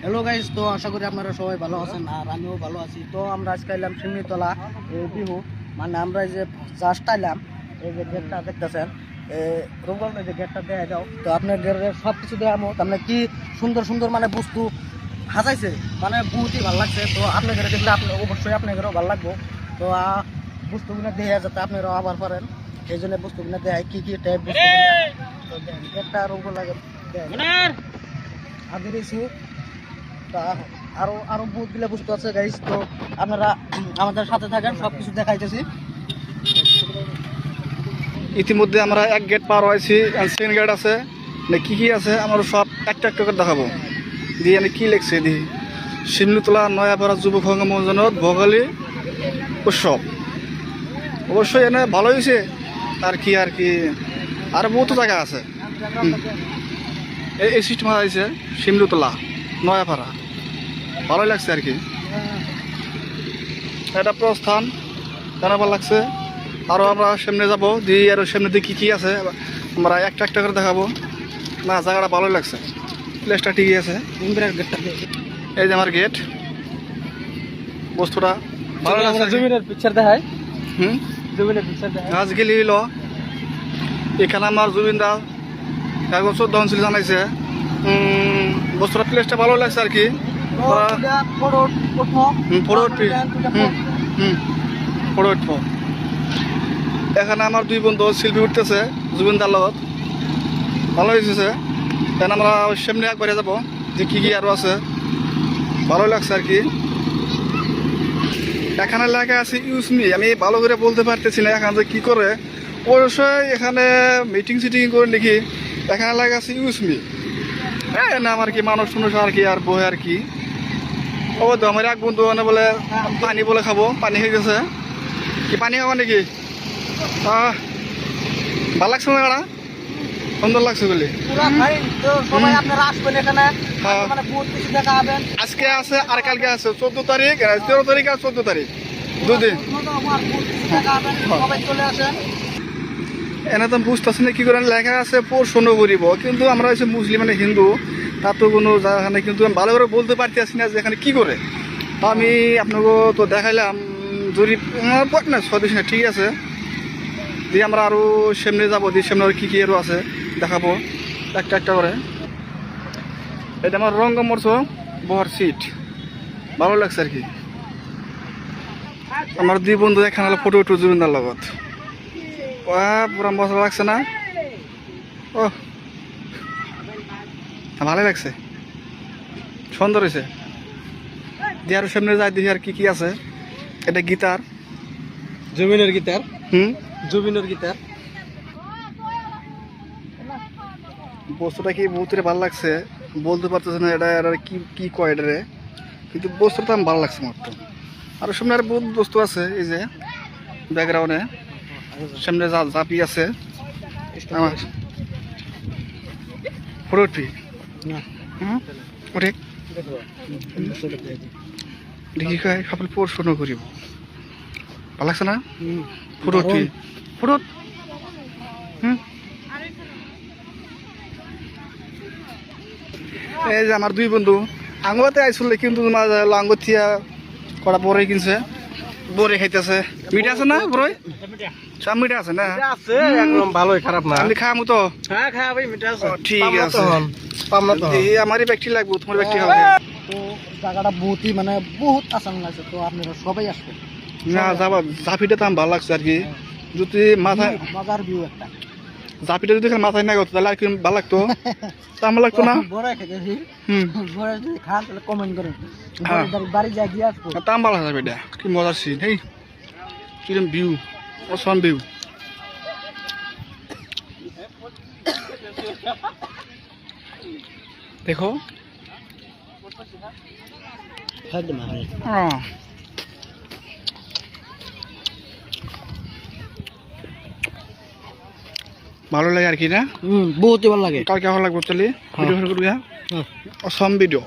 Hello guys, তো আশা করি আপনারা সবাই ভালো আছেন আর আমিও ভালো আছি। তো আমরা আজকে এলাম শিমনিতলা বিহু, মানে আমরা এই যে জাস্ট এলাম, এই যে গেটটা দেখতেছেন, রোবল এই যে গেটটা দেয়া যাও। তো আপনার গেটের সব কিছু দেখাবো, তার কি সুন্দর সুন্দর মানে বস্তু সাজাইছে, মানে বহুতই ভালো লাগছে। তো আপনার ঘরে দেখলে অবশ্যই আপনার ঘরেও ভালো লাগবো। তো বস্তুগুলো দেয়া যাতে আপনারাও আবার পারেন, এই জন্য বস্তুগুলো দেয় কি কি টাইপ বস্তু। তো গেটটা রোবল লাগে আগের ইস্যু, আরো আরো বহুতগুলো বস্তু আছে গাইস। তো আপনারা আমাদের সাথে থাকেন, সবকিছু দেখাইতেছি। ইতিমধ্যে আমরা এক গেট পার হয়েছি, সেকেন্ড গেট আছে না কি কি আছে আমরা সব একটা একটা করে দেখাবো। দিয়ে আমি কি লিখছে দি শিমনিতলা নয়াপাড়া যুব সংঘ মহাজনত ভোগালী উৎসব। অবশ্যই এনে ভালো হয়েছে, আর কি আর বহুত জায়গা আছে। এই সিস্টেম হয়েছে শিমনিতলা নয়াপাড়া, ভালোই লাগছে আর কি। এটা প্রস্থান কেন ভালো লাগছে। আরও আমরা সামনে যাবো, দিয়ে আরও সামনে দিয়ে কী আছে আমরা একটা একটা করে দেখাবো। না, জায়গাটা ভালোই লাগছে, প্লেসটা ঠিকই আছে। এই যে আমার গেট, বস্তুটা ভালো লাগছে। জমিনের পিকচার দেখায়, জমিনের পিকচার দেখায়। গাছ গেলি ল এখানে আমার জুবিন দা এখন 14 অঞ্চল জানাইছে। বস্তুটা প্লেসটা ভালো লাগছে আর কি। এখানে আমার দুই বন্ধু শিল্পী উঠতেছে জুবিনদার লগত, ভালো হয়েছে। এখন আমরা সামনে একবারে যাবো যে কি কি আরো আছে, ভালো লাগছে আর কি। এখানে লেখা আছে ইউজ মি, আমি ভালো করে বলতে পারতেছি না এখানে কি করে। অবশ্যই এখানে মিটিং সিটিং করে দেখি এখানে লেখা আছে ইউজ মি। না আমার কি মানুষ শুনুস আর কি আর বহে আর কি। ও তো আমার এক বন্ধু মানে বলে পানি বলে খাবো, পানি হয়ে গেছে। কি পানি খাবো নাকি? ভালো লাগছে না এটা, সুন্দর লাগছে বলে। আজকে আছে আর কালকে আছে 14 তারিখ, 13 তারিখ আর 14 তারিখ, দুদিন। এনে তো বুঝতেছি না কি করে লেখা আছে পোষণ করিব, কিন্তু আমরা হচ্ছে মুসলিম মানে হিন্দু, তার তো কোনো জায়গা নেই। কিন্তু আমি ভালো করে বলতে পারতেছি না যে এখানে কি করে। তো আমি আপনাকে তো দেখাইলাম জরিপ না সদিস না, ঠিক আছে। দিয়ে আমরা আরও সামনে যাবো, দিয়ে সামনে কী কী আরও আছে দেখাবো একটা একটা করে। এটা আমার রঙ্গমঞ্চ বহার সিট, ভালো লাগছে আর কি। আমার দুই বন্ধু এখানে হলো ফটো উঠু জুবিনদার লগত, পুরা মজা লাগছে না? ও ভালো লাগছে, সুন্দর হয়েছে। দিয়ে আরো সামনে যাই দেখি আর কি কি আছে। এটা গিটার, জমিনের গিটার, জমিনের গিটার। বস্তুটা কি বহুত ভালো লাগছে, বলতে পারতেছে না এটা কি কি কয় এটারে, কিন্তু বস্তুটা আমার ভালো লাগছে মাত্র। আর সামনে আর বহুত বস্তু আছে, এই যে ব্যাকগ্রাউন্ডে সামনে জাপি আছে। আমার ফটো উঠবি দেখি কয় সকল পড়াশোনা করিব, ভালো লাগছে না? ফটো উঠবি, ফটো। এই যে আমার দুই বন্ধু আঙ্গুতে আইসলে, কিন্তু আঙ্গুর থিয়া কটা বড়ই কিনছে, বড়ে খাইতেছে। মিঠা আছে না বড়ই? সব মিঠা আছে না? একদম ভালোই, খারাপ না। আমি খামু তো? হ্যাঁ খাওয়া ভাই, মিঠা আছে। ঠিক আছে, আমারই ব্যক্তি লাগবো, তোমার ব্যক্তি হবে। তো জায়গাটা বহুতই মানে বহুত আসান লাগছে, তো আপনারা সবাই আসবেন। না যাবা, জাফিটা তো আমার ভালো লাগছে আর কি। যদি মাথায় মজার ভিউ একটা, জাফিটা যদি মাথায় না করতো তাহলে আর কি ভালো লাগতো, তা আমার লাগতো না। বড় খেতে বড় যদি খান তাহলে কমেন্ট করেন, বাড়ি যা গিয়ে আসবো। তাম ভালো লাগবে, এটা কি মজার সিন। হেই কিরম ভিউ, অসম ভিউ। দেখো ভালো লাগে আর কি না? বহুতই ভালো লাগে। কালকে ভালো লাগবে, চলি ভিডিও করবি। অসম ভিডিও।